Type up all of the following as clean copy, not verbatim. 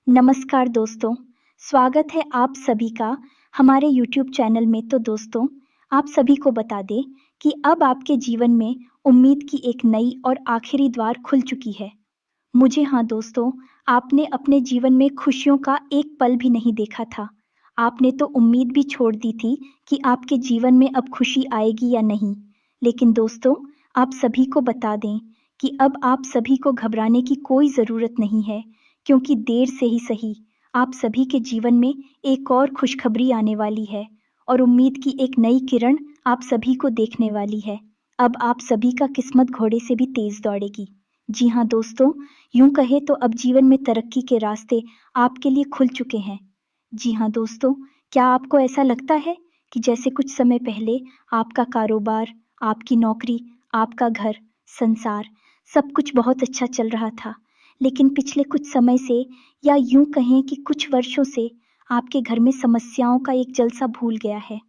नमस्कार दोस्तों, स्वागत है आप सभी का हमारे यूट्यूब चैनल में। तो दोस्तों, आप सभी को बता दें कि अब आपके जीवन में उम्मीद की एक नई और आखिरी द्वार खुल चुकी है। मुझे हाँ दोस्तों, आपने अपने जीवन में खुशियों का एक पल भी नहीं देखा था। आपने तो उम्मीद भी छोड़ दी थी कि आपके जीवन में अब खुशी आएगी या नहीं। लेकिन दोस्तों, आप सभी को बता दें कि अब आप सभी को घबराने की कोई ज़रूरत नहीं है, क्योंकि देर से ही सही आप सभी के जीवन में एक और खुशखबरी आने वाली है और उम्मीद की एक नई किरण आप सभी को देखने वाली है। अब आप सभी का किस्मत घोड़े से भी तेज दौड़ेगी। जी हाँ दोस्तों, यूं कहे तो अब जीवन में तरक्की के रास्ते आपके लिए खुल चुके हैं। जी हाँ दोस्तों, क्या आपको ऐसा लगता है कि जैसे कुछ समय पहले आपका कारोबार, आपकी नौकरी, आपका घर, संसार सब कुछ बहुत अच्छा चल रहा था, लेकिन पिछले कुछ समय से या यूं कहें कि कुछ वर्षों से आपके घर में समस्याओं का एक जलसा भूल गया है।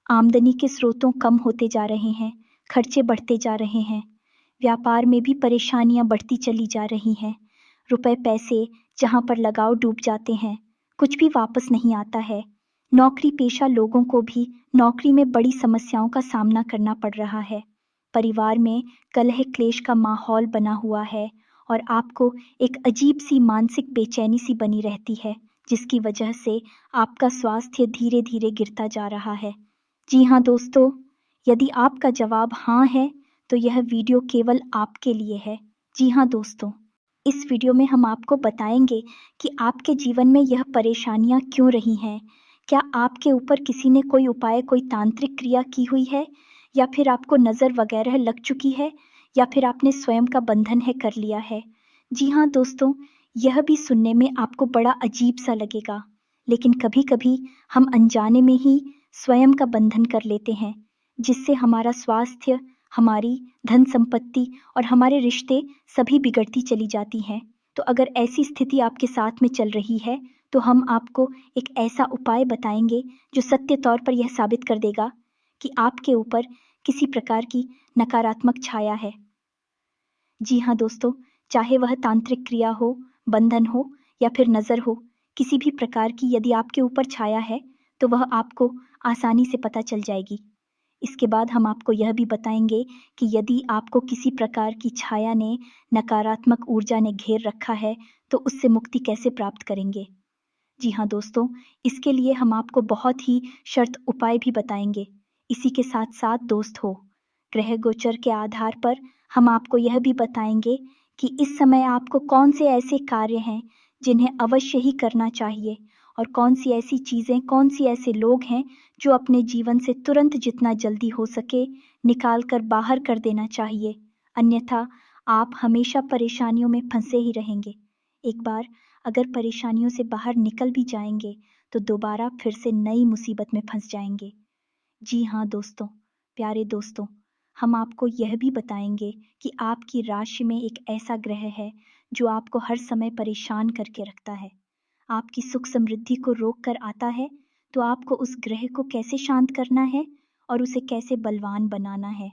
आमदनी के स्रोतों कम होते जा रहे हैं, खर्चे बढ़ते जा रहे हैं, व्यापार में भी परेशानियां बढ़ती चली जा रही हैं। रुपए पैसे जहां पर लगाओ डूब जाते हैं, कुछ भी वापस नहीं आता है। नौकरी पेशा लोगों को भी नौकरी में बड़ी समस्याओं का सामना करना पड़ रहा है। परिवार में कलह क्लेश का माहौल बना हुआ है और आपको एक अजीब सी मानसिक बेचैनी सी बनी रहती है, जिसकी वजह से आपका स्वास्थ्य धीरे धीरे गिरता जा रहा है। जी हाँ दोस्तों, यदि आपका जवाब हाँ है तो यह वीडियो केवल आपके लिए है। जी हाँ दोस्तों, इस वीडियो में हम आपको बताएंगे कि आपके जीवन में यह परेशानियां क्यों रही हैं। क्या आपके ऊपर किसी ने कोई उपाय, कोई तांत्रिक क्रिया की हुई है, या फिर आपको नज़र वगैरह लग चुकी है, या फिर आपने स्वयं का बंधन है कर लिया है। जी हाँ दोस्तों, यह भी सुनने में आपको बड़ा अजीब सा लगेगा, लेकिन कभी कभी हम अनजाने में ही स्वयं का बंधन कर लेते हैं, जिससे हमारा स्वास्थ्य, हमारी धन संपत्ति और हमारे रिश्ते सभी बिगड़ती चली जाती हैं। तो अगर ऐसी स्थिति आपके साथ में चल रही है तो हम आपको एक ऐसा उपाय बताएंगे जो सत्य तौर पर यह साबित कर देगा कि आपके ऊपर किसी प्रकार की नकारात्मक छाया है। जी हाँ दोस्तों, चाहे वह तांत्रिक क्रिया हो, बंधन हो या फिर नज़र हो, किसी भी प्रकार की यदि आपके ऊपर छाया है तो वह आपको आसानी से पता चल जाएगी। इसके बाद हम आपको यह भी बताएंगे कि यदि आपको किसी प्रकार की छाया ने, नकारात्मक ऊर्जा ने घेर रखा है तो उससे मुक्ति कैसे प्राप्त करेंगे। जी हाँ दोस्तों, इसके लिए हम आपको बहुत ही शर्त उपाय भी बताएंगे। इसी के साथ साथ दोस्त हो, ग्रह गोचर के आधार पर हम आपको यह भी बताएंगे कि इस समय आपको कौन से ऐसे कार्य हैं जिन्हें अवश्य ही करना चाहिए, और कौन सी ऐसी चीज़ें, कौन सी ऐसे लोग हैं जो अपने जीवन से तुरंत जितना जल्दी हो सके निकाल कर बाहर कर देना चाहिए। अन्यथा आप हमेशा परेशानियों में फंसे ही रहेंगे। एक बार अगर परेशानियों से बाहर निकल भी जाएंगे तो दोबारा फिर से नई मुसीबत में फंस जाएंगे। जी हाँ दोस्तों, प्यारे दोस्तों, हम आपको यह भी बताएंगे कि आपकी राशि में एक ऐसा ग्रह है जो आपको हर समय परेशान करके रखता है, आपकी सुख समृद्धि को रोक कर आता है। तो आपको उस ग्रह को कैसे शांत करना है और उसे कैसे बलवान बनाना है।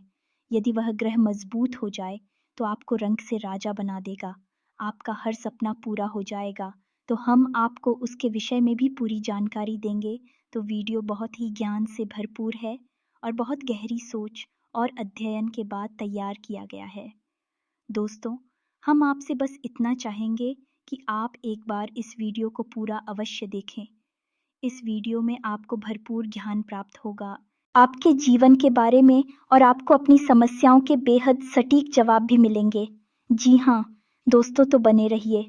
यदि वह ग्रह मजबूत हो जाए तो आपको रंग से राजा बना देगा, आपका हर सपना पूरा हो जाएगा। तो हम आपको उसके विषय में भी पूरी जानकारी देंगे। तो वीडियो बहुत ही ज्ञान से भरपूर है और बहुत गहरी सोच और अध्ययन के बाद तैयार किया गया है। दोस्तों, हम आपसे बस इतना चाहेंगे कि आप एक बार इस वीडियो को पूरा अवश्य देखें। इस वीडियो में आपको भरपूर ज्ञान प्राप्त होगा आपके जीवन के बारे में, और आपको अपनी समस्याओं के बेहद सटीक जवाब भी मिलेंगे। जी हाँ दोस्तों, तो बने रहिए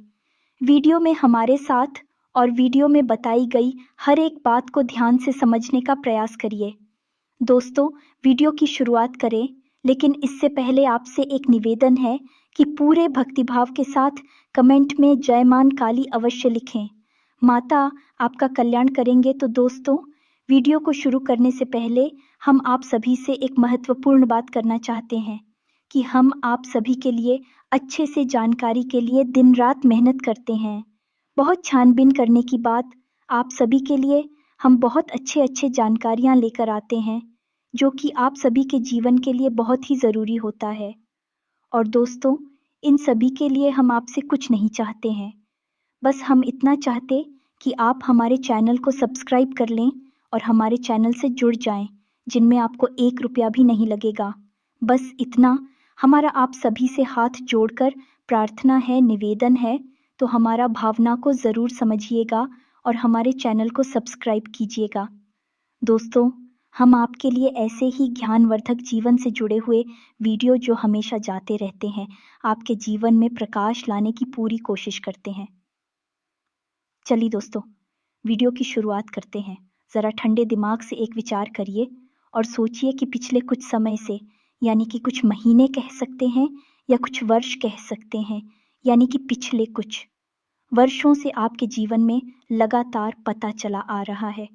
वीडियो में हमारे साथ, और वीडियो में बताई गई हर एक बात को ध्यान से समझने का प्रयास करिए। दोस्तों, वीडियो की शुरुआत करें, लेकिन इससे पहले आपसे एक निवेदन है कि पूरे भक्तिभाव के साथ कमेंट में जय मान काली अवश्य लिखें। माता आपका कल्याण करेंगे। तो दोस्तों, वीडियो को शुरू करने से पहले हम आप सभी से एक महत्वपूर्ण बात करना चाहते हैं कि हम आप सभी के लिए अच्छे से जानकारी के लिए दिन रात मेहनत करते हैं। बहुत छानबीन करने की बात, आप सभी के लिए हम बहुत अच्छे अच्छे जानकारियां लेकर आते हैं जो कि आप सभी के जीवन के लिए बहुत ही ज़रूरी होता है। और दोस्तों, इन सभी के लिए हम आपसे कुछ नहीं चाहते हैं, बस हम इतना चाहते कि आप हमारे चैनल को सब्सक्राइब कर लें और हमारे चैनल से जुड़ जाएं, जिनमें आपको 1 रुपया भी नहीं लगेगा। बस इतना हमारा आप सभी से हाथ जोड़कर प्रार्थना है, निवेदन है, तो हमारा भावना को ज़रूर समझिएगा और हमारे चैनल को सब्सक्राइब कीजिएगा। दोस्तों, हम आपके लिए ऐसे ही ज्ञानवर्धक जीवन से जुड़े हुए वीडियो जो हमेशा जाते रहते हैं, आपके जीवन में प्रकाश लाने की पूरी कोशिश करते हैं। चलिए दोस्तों, वीडियो की शुरुआत करते हैं। ज़रा ठंडे दिमाग से एक विचार करिए और सोचिए कि पिछले कुछ समय से, यानी कि कुछ महीने कह सकते हैं या कुछ वर्ष कह सकते हैं, यानी कि पिछले कुछ वर्षों से आपके जीवन में लगातार पता चला आ रहा है,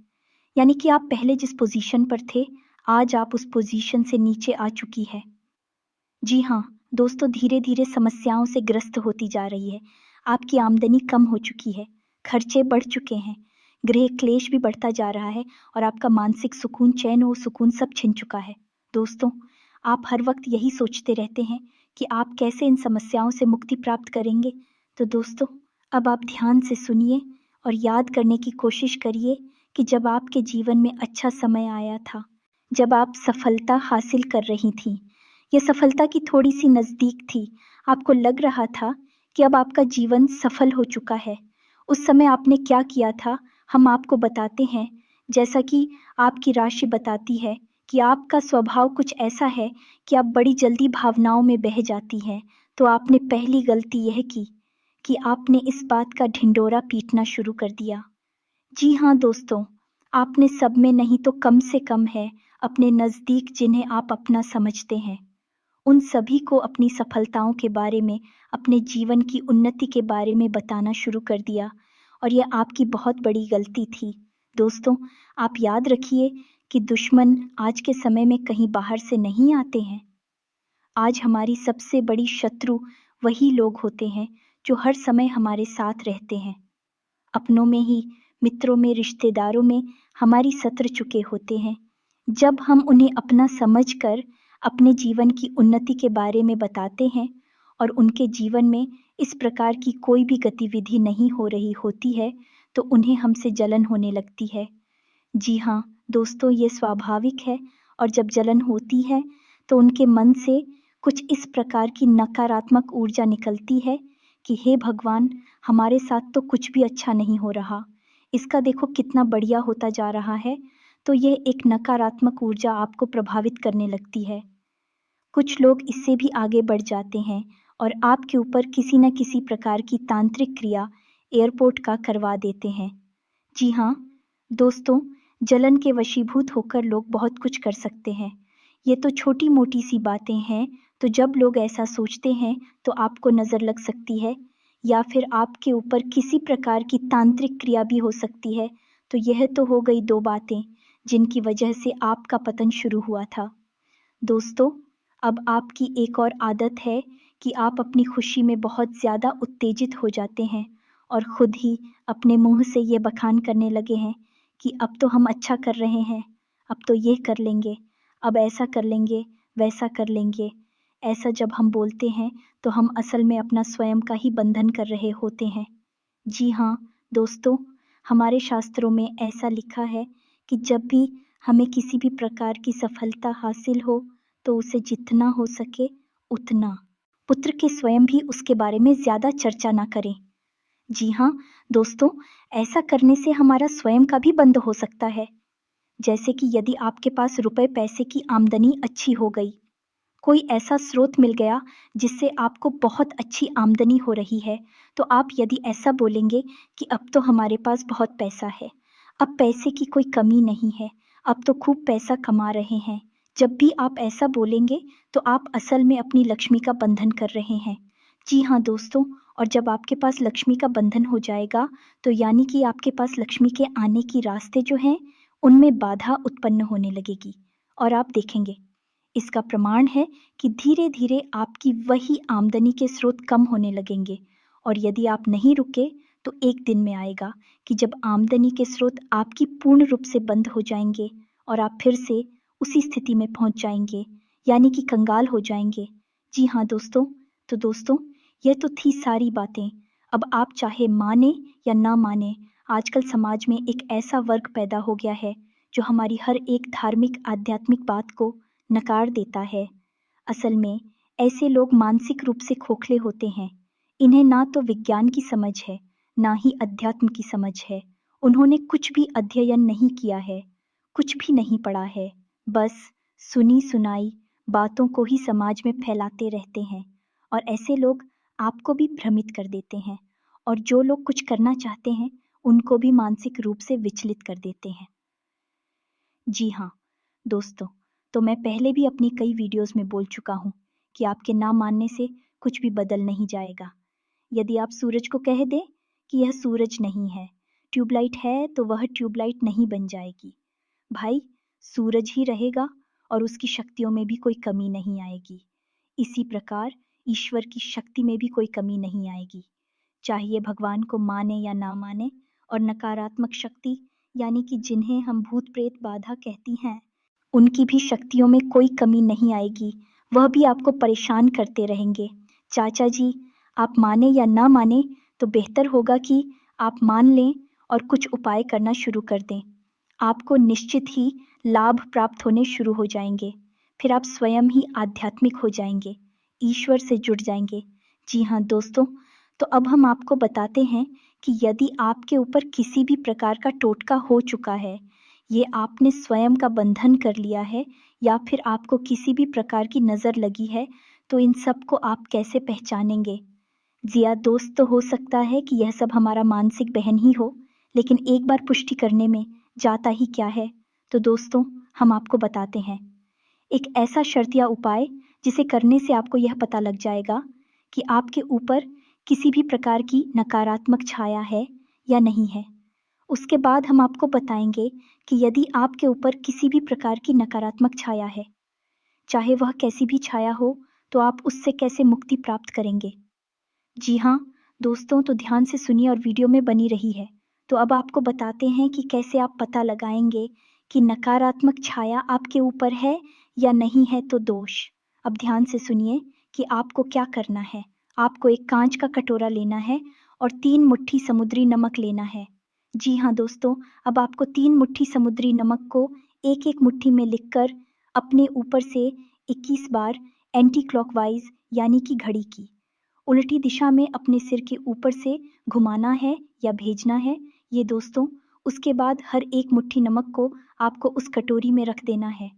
यानी कि आप पहले जिस पोजीशन पर थे, आज आप उस पोजीशन से नीचे आ चुकी है। जी हाँ दोस्तों, धीरे धीरे समस्याओं से ग्रस्त होती जा रही है। आपकी आमदनी कम हो चुकी है, खर्चे बढ़ चुके हैं, गृह क्लेश भी बढ़ता जा रहा है और आपका मानसिक सुकून, चैन और सुकून सब छिन चुका है। दोस्तों, आप हर वक्त यही सोचते रहते हैं कि आप कैसे इन समस्याओं से मुक्ति प्राप्त करेंगे। तो दोस्तों, अब आप ध्यान से सुनिए और याद करने की कोशिश करिए कि जब आपके जीवन में अच्छा समय आया था, जब आप सफलता हासिल कर रही थीं, ये सफलता की थोड़ी सी नज़दीक थी, आपको लग रहा था कि अब आपका जीवन सफल हो चुका है। उस समय आपने क्या किया था, हम आपको बताते हैं। जैसा कि आपकी राशि बताती है कि आपका स्वभाव कुछ ऐसा है कि आप बड़ी जल्दी भावनाओं में बह जाती हैं। तो आपने पहली गलती यह की कि आपने इस बात का ढिंढोरा पीटना शुरू कर दिया। जी हाँ दोस्तों, आपने सब में नहीं तो कम से कम है, अपने नज़दीक जिन्हें आप अपना समझते हैं, उन सभी को अपनी सफलताओं के बारे में, अपने जीवन की उन्नति के बारे में बताना शुरू कर दिया और यह आपकी बहुत बड़ी गलती थी। दोस्तों, आप याद रखिए कि दुश्मन आज के समय में कहीं बाहर से नहीं आते हैं। आज हमारी सबसे बड़ी शत्रु वही लोग होते हैं जो हर समय हमारे साथ रहते हैं। अपनों में ही, मित्रों में, रिश्तेदारों में हमारी सत्र चुके होते हैं। जब हम उन्हें अपना समझकर अपने जीवन की उन्नति के बारे में बताते हैं और उनके जीवन में इस प्रकार की कोई भी गतिविधि नहीं हो रही होती है, तो उन्हें हमसे जलन होने लगती है। जी हाँ दोस्तों, ये स्वाभाविक है और जब जलन होती है तो उनके मन से कुछ इस प्रकार की नकारात्मक ऊर्जा निकलती है कि हे भगवान, हमारे साथ तो कुछ भी अच्छा नहीं हो रहा, इसका देखो कितना बढ़िया होता जा रहा है। तो यह एक नकारात्मक ऊर्जा आपको प्रभावित करने लगती है। कुछ लोग इससे भी आगे बढ़ जाते हैं और आपके ऊपर किसी न किसी प्रकार की तांत्रिक क्रिया एयरपोर्ट का करवा देते हैं। जी हाँ दोस्तों, जलन के वशीभूत होकर लोग बहुत कुछ कर सकते हैं। ये तो छोटी मोटी सी बातें हैं, तो जब लोग ऐसा सोचते हैं तो आपको नज़र लग सकती है या फिर आपके ऊपर किसी प्रकार की तांत्रिक क्रिया भी हो सकती है। तो यह तो हो गई 2 बातें जिनकी वजह से आपका पतन शुरू हुआ था। दोस्तों, अब आपकी एक और आदत है कि आप अपनी खुशी में बहुत ज़्यादा उत्तेजित हो जाते हैं और खुद ही अपने मुंह से ये बखान करने लगे हैं कि अब तो हम अच्छा कर रहे हैं, अब तो ये कर लेंगे, अब ऐसा कर लेंगे, वैसा कर लेंगे। ऐसा जब हम बोलते हैं तो हम असल में अपना स्वयं का ही बंधन कर रहे होते हैं। जी हाँ दोस्तों, हमारे शास्त्रों में ऐसा लिखा है कि जब भी हमें किसी भी प्रकार की सफलता हासिल हो तो उसे जितना हो सके उतना, पुत्र के स्वयं भी उसके बारे में ज़्यादा चर्चा ना करें। जी हाँ दोस्तों, ऐसा करने से हमारा स्वयं का भी बंद हो सकता है। जैसे कि यदि आपके पास रुपए पैसे की आमदनी अच्छी हो गई, कोई ऐसा स्रोत मिल गया जिससे आपको बहुत अच्छी आमदनी हो रही है, तो आप यदि ऐसा बोलेंगे कि अब तो हमारे पास बहुत पैसा है, अब पैसे की कोई कमी नहीं है, अब तो खूब पैसा कमा रहे हैं। जब भी आप ऐसा बोलेंगे तो आप असल में अपनी लक्ष्मी का बंधन कर रहे हैं। जी हाँ दोस्तों, और जब आपके पास लक्ष्मी का बंधन हो जाएगा तो यानी कि आपके पास लक्ष्मी के आने की रास्ते जो हैं उनमें बाधा उत्पन्न होने लगेगी और आप देखेंगे, इसका प्रमाण है कि धीरे धीरे आपकी वही आमदनी के स्रोत कम होने लगेंगे और यदि आप नहीं रुके तो एक दिन में आएगा कि जब आमदनी के स्रोत आपकी पूर्ण रूप से बंद हो जाएंगे और आप फिर से उसी स्थिति में पहुंच जाएंगे, यानी कि कंगाल हो जाएंगे। जी हाँ दोस्तों, तो दोस्तों, यह तो थी सारी बातें। अब आप चाहे माने या ना माने, आजकल समाज में एक ऐसा वर्ग पैदा हो गया है जो हमारी हर एक धार्मिक आध्यात्मिक बात को नकार देता है। असल में ऐसे लोग मानसिक रूप से खोखले होते हैं। इन्हें ना तो विज्ञान की समझ है, ना ही अध्यात्म की समझ है। उन्होंने कुछ भी अध्ययन नहीं किया है, कुछ भी नहीं पढ़ा है। बस सुनी सुनाई बातों को ही समाज में फैलाते रहते हैं और ऐसे लोग आपको भी भ्रमित कर देते हैं और जो लोग कुछ करना चाहते हैं उनको भी मानसिक रूप से विचलित कर देते हैं। जी हाँ दोस्तों, तो मैं पहले भी अपनी कई वीडियोस में बोल चुका हूँ कि आपके ना मानने से कुछ भी बदल नहीं जाएगा। यदि आप सूरज को कह दें कि यह सूरज नहीं है, ट्यूबलाइट है, तो वह ट्यूबलाइट नहीं बन जाएगी। भाई, सूरज ही रहेगा और उसकी शक्तियों में भी कोई कमी नहीं आएगी। इसी प्रकार ईश्वर की शक्ति में भी कोई कमी नहीं आएगी। चाहिए भगवान को माने या ना माने, और नकारात्मक शक्ति यानी कि जिन्हें हम भूत प्रेत बाधा कहती हैं, उनकी भी शक्तियों में कोई कमी नहीं आएगी। वह भी आपको परेशान करते रहेंगे। चाचा जी, आप माने या ना माने, तो बेहतर होगा कि आप मान लें और कुछ उपाय करना शुरू कर दें। आपको निश्चित ही लाभ प्राप्त होने शुरू हो जाएंगे। फिर आप स्वयं ही आध्यात्मिक हो जाएंगे, ईश्वर से जुड़ जाएंगे। जी हाँ दोस्तों, तो अब हम आपको बताते हैं कि यदि आपके ऊपर किसी भी प्रकार का टोटका हो चुका है, ये आपने स्वयं का बंधन कर लिया है, या फिर आपको किसी भी प्रकार की नज़र लगी है, तो इन सब को आप कैसे पहचानेंगे? जिया दोस्त, तो हो सकता है कि यह सब हमारा मानसिक बहन ही हो, लेकिन एक बार पुष्टि करने में जाता ही क्या है। तो दोस्तों, हम आपको बताते हैं एक ऐसा शर्तिया उपाय जिसे करने से आपको यह पता लग जाएगा कि आपके ऊपर किसी भी प्रकार की नकारात्मक छाया है या नहीं है। उसके बाद हम आपको बताएंगे कि यदि आपके ऊपर किसी भी प्रकार की नकारात्मक छाया है, चाहे वह कैसी भी छाया हो, तो आप उससे कैसे मुक्ति प्राप्त करेंगे। जी हाँ दोस्तों, तो ध्यान से सुनिए और वीडियो में बनी रही है। तो अब आपको बताते हैं कि कैसे आप पता लगाएंगे कि नकारात्मक छाया आपके ऊपर है या नहीं है तो दोष। अब ध्यान से सुनिए कि आपको क्या करना है। आपको एक कांच का कटोरा लेना है और 3 मुट्ठी समुद्री नमक लेना है। जी हाँ दोस्तों, अब आपको 3 मुट्ठी समुद्री नमक को एक एक मुट्ठी में लिखकर अपने ऊपर से 21 बार एंटी क्लॉकवाइज यानी कि घड़ी की उल्टी दिशा में अपने सिर के ऊपर से घुमाना है या भेजना है ये दोस्तों। उसके बाद हर एक मुट्ठी नमक को आपको उस कटोरी में रख देना है।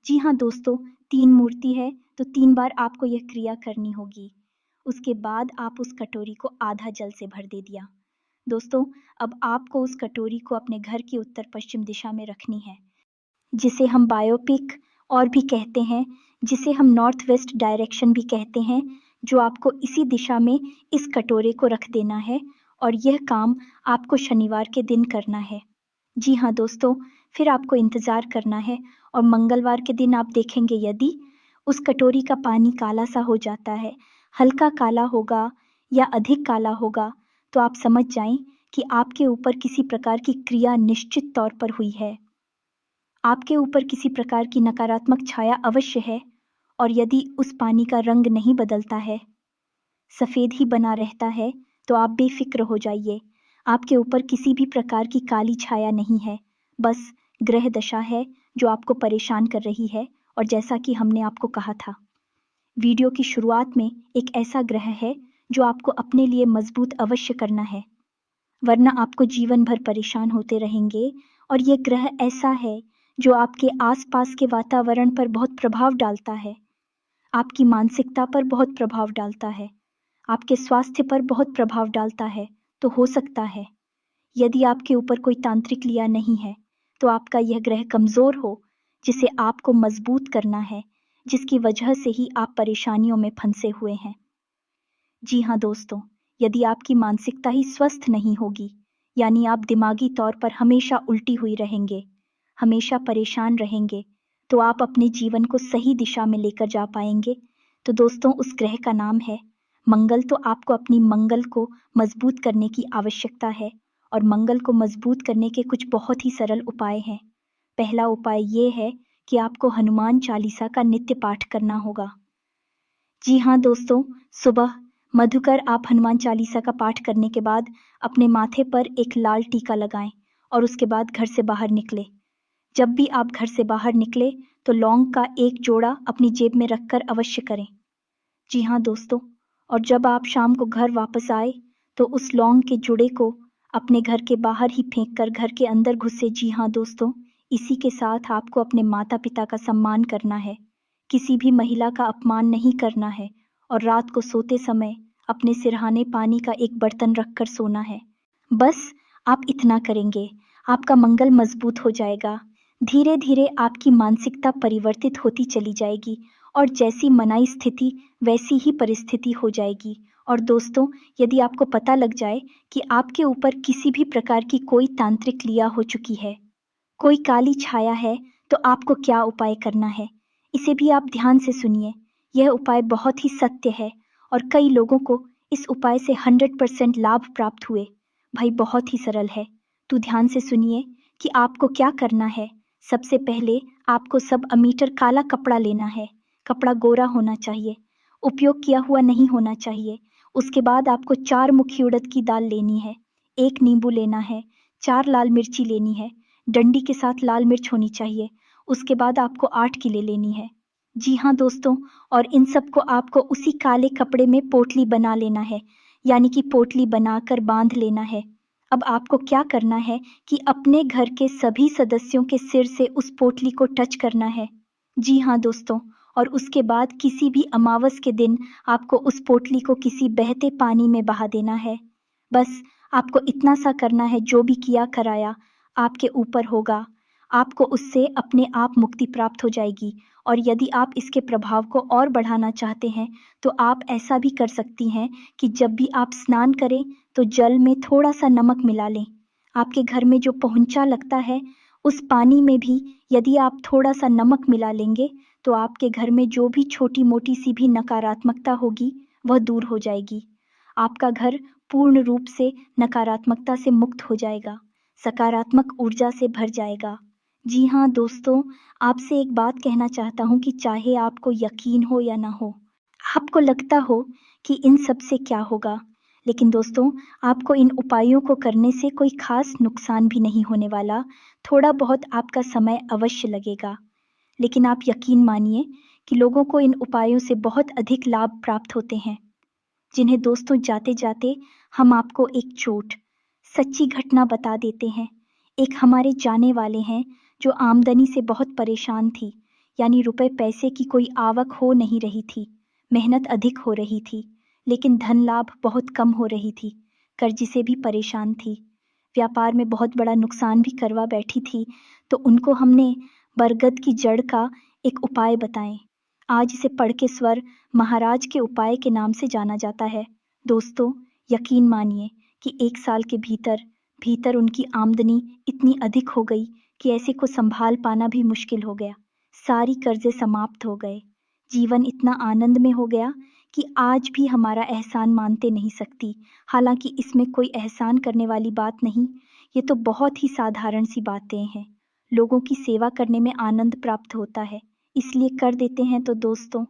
जी हाँ दोस्तों, 3 मूर्ति है तो 3 बार आपको यह क्रिया करनी होगी। उसके बाद आप उस कटोरी को आधा जल से भर दे दिया। दोस्तों, अब आपको उस कटोरी को अपने घर की उत्तर पश्चिम दिशा में रखनी है, जिसे हम बायोपिक और भी कहते हैं, जिसे हम नॉर्थ वेस्ट डायरेक्शन भी कहते हैं, जो आपको इसी दिशा में इस कटोरे को रख देना है और यह काम आपको शनिवार के दिन करना है। जी हाँ दोस्तों, फिर आपको इंतज़ार करना है और मंगलवार के दिन आप देखेंगे यदि उस कटोरी का पानी काला सा हो जाता है, हल्का काला होगा या अधिक काला होगा, तो आप समझ जाएं कि आपके ऊपर किसी प्रकार की क्रिया निश्चित तौर पर हुई है। आपके ऊपर किसी प्रकार की नकारात्मक छाया अवश्य है। और यदि उस पानी का रंग नहीं बदलता है, सफ़ेद ही बना रहता है, तो आप बेफिक्र हो जाइए। आपके ऊपर किसी भी प्रकार की काली छाया नहीं है, बस ग्रह दशा है जो आपको परेशान कर रही है। और जैसा कि हमने आपको कहा था वीडियो की शुरुआत में, एक ऐसा ग्रह है जो आपको अपने लिए मजबूत अवश्य करना है, वरना आपको जीवन भर परेशान होते रहेंगे। और ये ग्रह ऐसा है जो आपके आसपास के वातावरण पर बहुत प्रभाव डालता है, आपकी मानसिकता पर बहुत प्रभाव डालता है, आपके स्वास्थ्य पर बहुत प्रभाव डालता है। तो हो सकता है यदि आपके ऊपर कोई तांत्रिक क्रिया नहीं है, तो आपका यह ग्रह कमज़ोर हो, जिसे आपको मजबूत करना है, जिसकी वजह से ही आप परेशानियों में फंसे हुए हैं। जी हाँ दोस्तों, यदि आपकी मानसिकता ही स्वस्थ नहीं होगी, यानी आप दिमागी तौर पर हमेशा उल्टी हुई रहेंगे, हमेशा परेशान रहेंगे, तो आप अपने जीवन को सही दिशा में लेकर जा पाएंगे। तो दोस्तों, उस ग्रह का नाम है मंगल। तो आपको अपनी मंगल को मजबूत करने की आवश्यकता है, और मंगल को मजबूत करने के कुछ बहुत ही सरल उपाय हैं। पहला उपाय ये है कि आपको हनुमान चालीसा का नित्य पाठ करना होगा। जी हाँ दोस्तों, सुबह, मधुकर आप हनुमान चालीसा का पाठ करने के बाद अपने माथे पर एक लाल टीका लगाएं और उसके बाद घर से बाहर निकले। जब भी आप घर से बाहर निकले तो लौंग का एक जोड़ा अपनी जेब में रखकर अवश्य करें। जी हाँ दोस्तों, और जब आप शाम को घर वापस आए तो उस लौंग के जुड़े को अपने घर के बाहर ही फेंक कर घर के अंदर घुसे। जी हाँ दोस्तों, इसी के साथ आपको अपने माता पिता का सम्मान करना है, किसी भी महिला का अपमान नहीं करना है और रात को सोते समय अपने सिरहाने पानी का एक बर्तन रखकर सोना है। बस आप इतना करेंगे, आपका मंगल मजबूत हो जाएगा। धीरे धीरे आपकी मानसिकता परिवर्तित होती चली जाएगी और जैसी मनाई स्थिति वैसी ही परिस्थिति हो जाएगी। और दोस्तों, यदि आपको पता लग जाए कि आपके ऊपर किसी भी प्रकार की कोई तांत्रिक क्रिया हो चुकी है, कोई काली छाया है, तो आपको क्या उपाय करना है, इसे भी आप ध्यान से सुनिए। यह उपाय बहुत ही सत्य है और कई लोगों को इस उपाय से 100% लाभ प्राप्त हुए। भाई बहुत ही सरल है, तो ध्यान से सुनिए कि आपको क्या करना है। सबसे पहले आपको 1 मीटर काला कपड़ा लेना है। कपड़ा गोरा होना चाहिए, उपयोग किया हुआ नहीं होना चाहिए। उसके बाद आपको 4 मुखी उड़द की दाल लेनी है, 1 नींबू लेना है, 4 लाल मिर्ची लेनी है, डंडी के साथ लाल मिर्च होनी चाहिए। उसके बाद आपको 8 किले लेनी है। जी हाँ दोस्तों, और इन सबको आपको उसी काले कपड़े में पोटली बना लेना है, यानी कि पोटली बनाकर बांध लेना है। अब आपको क्या करना है कि अपने घर के सभी सदस्यों के सिर से उस पोटली को टच करना है। जी हाँ दोस्तों, और उसके बाद किसी भी अमावस के दिन आपको उस पोटली को किसी बहते पानी में बहा देना है। बस आपको इतना सा करना है, जो भी किया कराया आपके ऊपर होगा, आपको उससे अपने आप मुक्ति प्राप्त हो जाएगी। और यदि आप इसके प्रभाव को और बढ़ाना चाहते हैं तो आप ऐसा भी कर सकती हैं कि जब भी आप स्नान करें तो जल में थोड़ा सा नमक मिला लें। आपके घर में जो पोंछा लगता है उस पानी में भी यदि आप थोड़ा सा नमक मिला लेंगे तो आपके घर में जो भी छोटी मोटी सी भी नकारात्मकता होगी वह दूर हो जाएगी। आपका घर पूर्ण रूप से नकारात्मकता से मुक्त हो जाएगा, सकारात्मक ऊर्जा से भर जाएगा। जी हाँ दोस्तों, आपसे एक बात कहना चाहता हूँ कि चाहे आपको यकीन हो या ना हो, आपको लगता हो कि इन सब से क्या होगा, लेकिन दोस्तों आपको इन उपायों को करने से कोई खास नुकसान भी नहीं होने वाला। थोड़ा बहुत आपका समय अवश्य लगेगा, लेकिन आप यकीन मानिए कि लोगों को इन उपायों से बहुत अधिक लाभ प्राप्त होते हैं, जिन्हें दोस्तों जाते जाते हम आपको एक छोट सच्ची घटना बता देते हैं। एक हमारे जाने वाले हैं जो आमदनी से बहुत परेशान थी, यानी रुपए पैसे की कोई आवक हो नहीं रही थी, मेहनत अधिक हो रही थी, लेकिन धन लाभ बहुत कम हो रही थी, कर्ज से भी परेशान थी, व्यापार में बहुत बड़ा नुकसान भी करवा बैठी थी। तो उनको हमने बरगद की जड़ का एक उपाय बताएं। आज इसे पढ़ के स्वर महाराज के उपाय के नाम से जाना जाता है। दोस्तों यकीन मानिए कि 1 साल के भीतर भीतर उनकी आमदनी इतनी अधिक हो गई कि ऐसे को संभाल पाना भी मुश्किल हो गया। सारी कर्जे समाप्त हो गए, जीवन इतना आनंद में हो गया कि आज भी हमारा एहसान मानते नहीं सकती। हालांकि इसमें कोई एहसान करने वाली बात नहीं, ये तो बहुत ही साधारण सी बातें हैं। लोगों की सेवा करने में आनंद प्राप्त होता है, इसलिए कर देते हैं। तो दोस्तों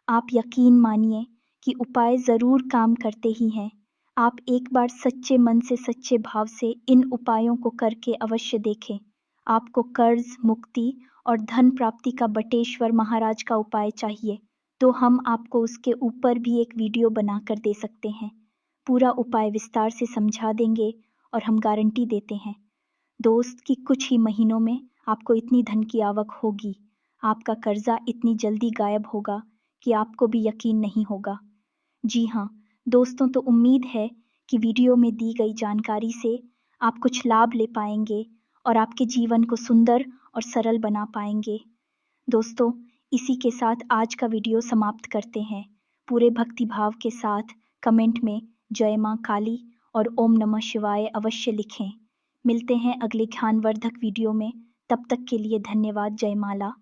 आप यकीन मानिए कि उपाय ज़रूर काम करते ही हैं। आप एक बार सच्चे मन से सच्चे भाव से इन उपायों को करके अवश्य देखें। आपको कर्ज मुक्ति और धन प्राप्ति का बटेश्वर महाराज का उपाय चाहिए तो हम आपको उसके ऊपर भी एक वीडियो बनाकर दे सकते हैं। पूरा उपाय विस्तार से समझा देंगे और हम गारंटी देते हैं दोस्त कि कुछ ही महीनों में आपको इतनी धन की आवक होगी, आपका कर्जा इतनी जल्दी गायब होगा कि आपको भी यकीन नहीं होगा। जी हाँ दोस्तों, तो उम्मीद है कि वीडियो में दी गई जानकारी से आप कुछ लाभ ले पाएंगे और आपके जीवन को सुंदर और सरल बना पाएंगे। दोस्तों इसी के साथ आज का वीडियो समाप्त करते हैं। पूरे भक्ति भाव के साथ कमेंट में जय माँ काली और ओम नमः शिवाय अवश्य लिखें। मिलते हैं अगले ज्ञानवर्धक वीडियो में, तब तक के लिए धन्यवाद। जय माला।